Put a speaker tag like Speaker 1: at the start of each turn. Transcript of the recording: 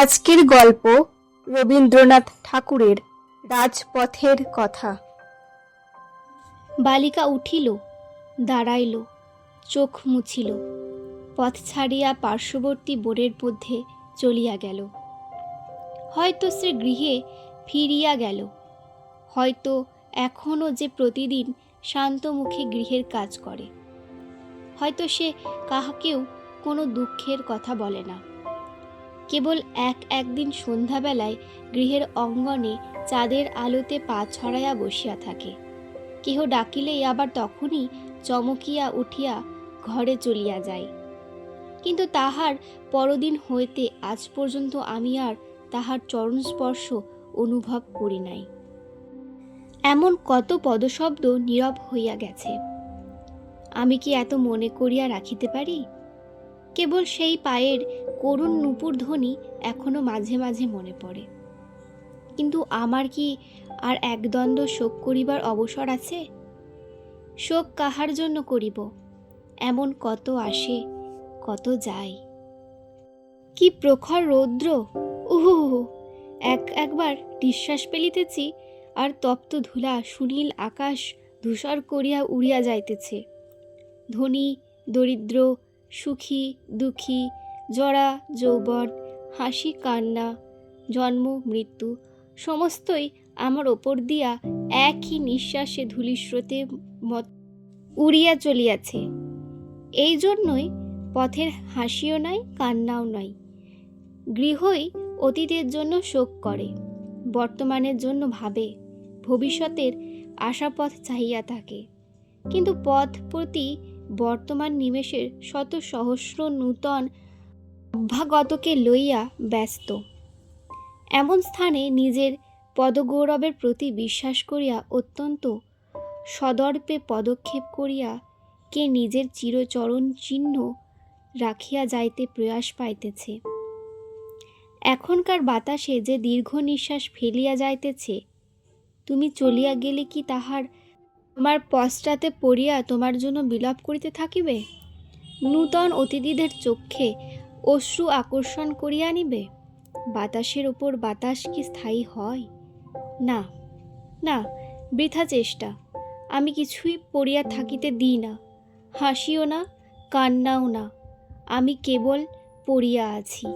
Speaker 1: আজকের গল্প রবীন্দ্রনাথ ঠাকুরের রাজপথের কথা।
Speaker 2: বালিকা উঠিল, দাঁড়াইল, চোখ মুছিল, পথ ছাড়িয়া পার্শ্ববর্তী বোরের মধ্যে চলিয়া গেল। হয়তো সে গৃহে ফিরিয়া গেল, হয়তো এখনও যে প্রতিদিন শান্ত মুখে গৃহের কাজ করে, হয়তো সে কাহাকেও কোনো দুঃখের কথা বলে না। কেবল একদিন সন্ধ্যাবেলায় গৃহের অঙ্গনে চাঁদের আলোতে পা ছড়াইয়া বসিয়া থাকে। কেহ ডাকিলেই আবার তখনই চমকিয়া উঠিয়া ঘরে চলিয়া যায়। কিন্তু তাহার পরদিন হইতে আজ পর্যন্ত আমি আর তাহার চরণস্পর্শ অনুভব করি নাই। এমন কত পদশব্দ নীরব হইয়া গেছে, আমি কি এত মনে করিয়া রাখিতে পারি? কেবল সেই পায়ের করুণ নূপুর ধ্বনি এখনো মাঝে মাঝে মনে পড়ে। কিন্তু আমার কি আর একদ্বন্দ্ব শোক করিবার অবসর আছে? শোক কাহার জন্য করিব? এমন কত আসে, কত যায়। কি প্রখর রৌদ্র! উহু, একবার নিঃশ্বাস ফেলিতেছি আর তপ্ত ধূলা সুনীল আকাশ ধূসর করিয়া উড়িয়া যাইতেছে। ধনী দরিদ্র, সুখী দুঃখী, জরা যৌবন, হাসি কান্না, জন্ম মৃত্যু সমস্তই আমার ওপর দিয়া একই নিঃশ্বাসে ধূলিস্রোতে মত উড়িয়া চলিয়াছে। এই জন্যই পথের হাসিও নাই, কান্নাও নাই। গৃহই অতীতের জন্য শোক করে, বর্তমানের জন্য ভাবে, ভবিষ্যতের আশাপথ চাহিয়া থাকে। কিন্তু পথ প্রতি বর্তমান নিমেষের শত সহস্র নূতন অভ্যাগতকে লইয়া ব্যস্ত। এমন স্থানে নিজের পদগৌরবের প্রতি বিশ্বাস করিয়া অত্যন্ত সদর্পে পদক্ষেপ করিয়া কে নিজের চিরচরণ চিহ্ন রাখিয়া যাইতে প্রয়াস পাইতেছে। এখনকার বাতাসে যে দীর্ঘ নিঃশ্বাস ফেলিয়া যাইতেছে, তুমি চলিয়া গেলে কি তাহার তোমার পশ্চাতে পড়িয়া তোমার জন্য বিলাপ করিতে থাকিবে? নূতন অতিথিদের চক্ষে অশ্রু আকর্ষণ করিয়া আনিবে? বাতাসের ওপর বাতাস কি স্থায়ী হয়? না না, বৃথা চেষ্টা। আমি কিছুই পড়িয়া থাকিতে দিই না, হাসিও না, কান্নাও না, আমি কেবল পড়িয়া আছি।